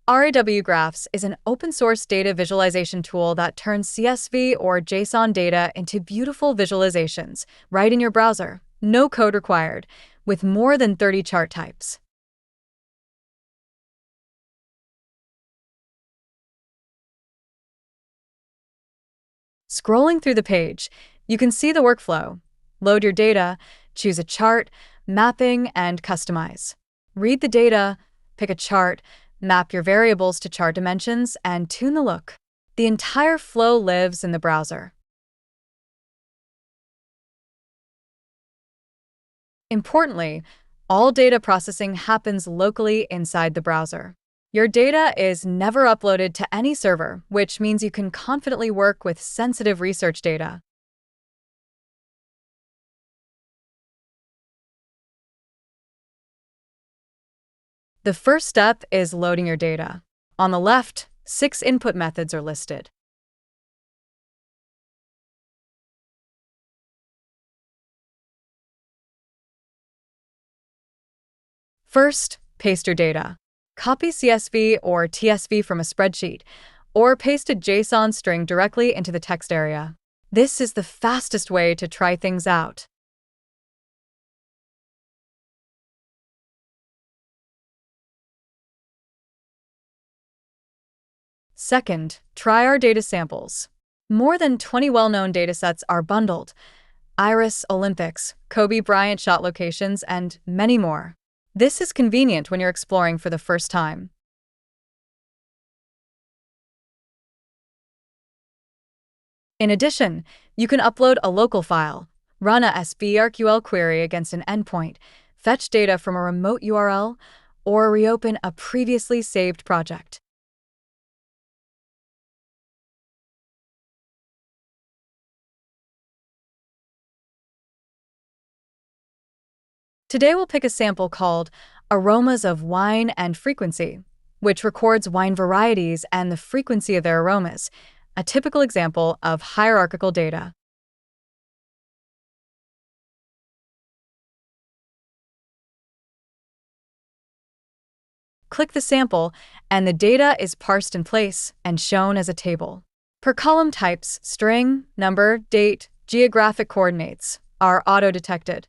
RAWGraphs is an open-source data visualization tool that turns CSV or JSON data into beautiful visualizations right in your browser. No code required, with more than 30 chart types. Scrolling through the page, you can see the workflow. Load your data, choose a chart, mapping, and customize. Read the data, pick a chart, map your variables to chart dimensions, and tune the look. The entire flow lives in the browser. Importantly, all data processing happens locally inside the browser. Your data is never uploaded to any server, which means you can confidently work with sensitive research data. The first step is loading your data. On the left, 6 input methods are listed. First, paste your data. Copy CSV or TSV from a spreadsheet, or paste a JSON string directly into the text area. This is the fastest way to try things out. Second, try our data samples. More than 20 well-known datasets are bundled: Iris, Olympics, Kobe Bryant shot locations, and many more. This is convenient when you're exploring for the first time. In addition, you can upload a local file, run a SVRQL query against an endpoint, fetch data from a remote URL, or reopen a previously saved project. Today we'll pick a sample called Aromas of Wine and Frequency, which records wine varieties and the frequency of their aromas, a typical example of hierarchical data. Click the sample, and the data is parsed in place and shown as a table. Per column types, string, number, date, geographic coordinates are auto-detected.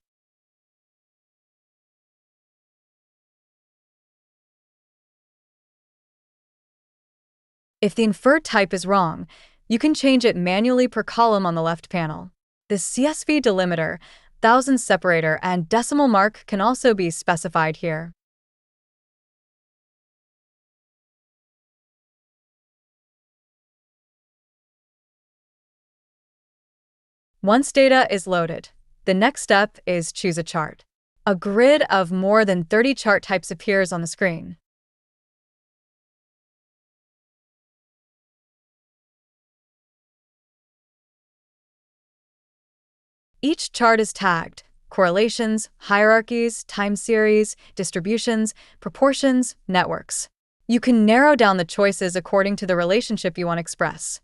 If the inferred type is wrong, you can change it manually per column on the left panel. The CSV delimiter, thousands separator, and decimal mark can also be specified here. Once data is loaded, the next step is choose a chart. A grid of more than 30 chart types appears on the screen. Each chart is tagged: correlations, hierarchies, time series, distributions, proportions, networks. You can narrow down the choices according to the relationship you want to express.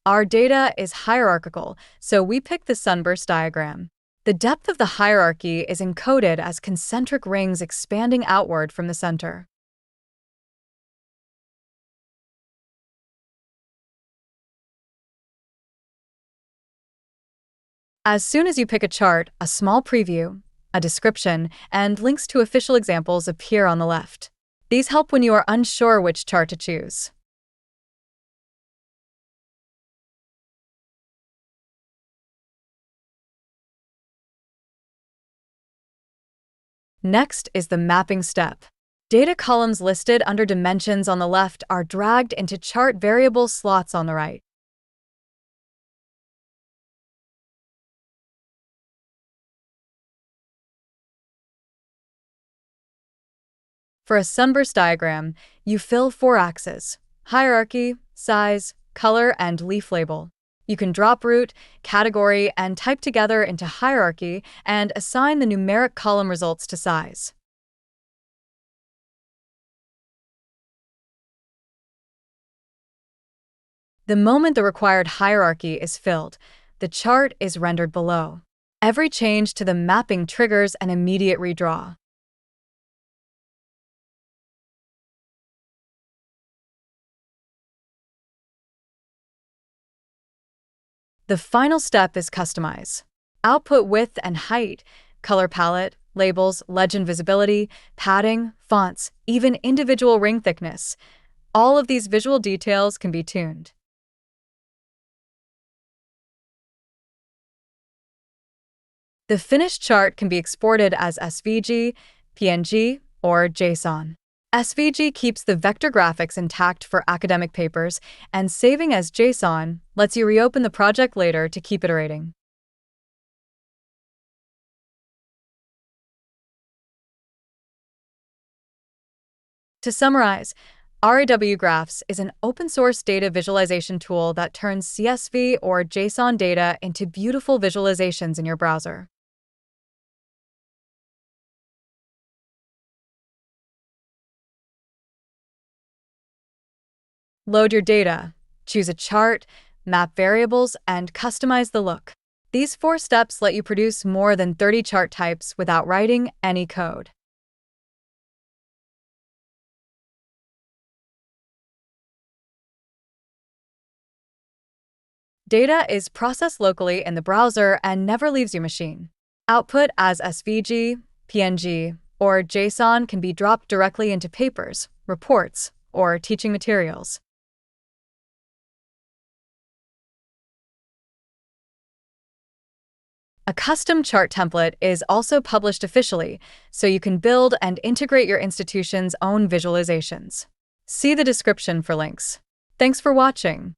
Our data is hierarchical, so we pick the Sunburst diagram. The depth of the hierarchy is encoded as concentric rings expanding outward from the center. As soon as you pick a chart, a small preview, a description, and links to official examples appear on the left. These help when you are unsure which chart to choose. Next is the mapping step. Data columns listed under dimensions on the left are dragged into chart variable slots on the right. For a Sunburst diagram, you fill 4 axes: hierarchy, size, color, and leaf label. You can drop root, category, and type together into hierarchy and assign the numeric column results to size. The moment the required hierarchy is filled, the chart is rendered below. Every change to the mapping triggers an immediate redraw. The final step is customize. Output width and height, color palette, labels, legend visibility, padding, fonts, even individual ring thickness. All of these visual details can be tuned. The finished chart can be exported as SVG, PNG, or JSON. SVG keeps the vector graphics intact for academic papers, and saving as JSON lets you reopen the project later to keep iterating. To summarize, RAWGraphs is an open-source data visualization tool that turns CSV or JSON data into beautiful visualizations in your browser. Load your data, choose a chart, map variables, and customize the look. These 4 steps let you produce more than 30 chart types without writing any code. Data is processed locally in the browser and never leaves your machine. Output as SVG, PNG, or JSON can be dropped directly into papers, reports, or teaching materials. A custom chart template is also published officially, so you can build and integrate your institution's own visualizations. See the description for links. Thanks for watching.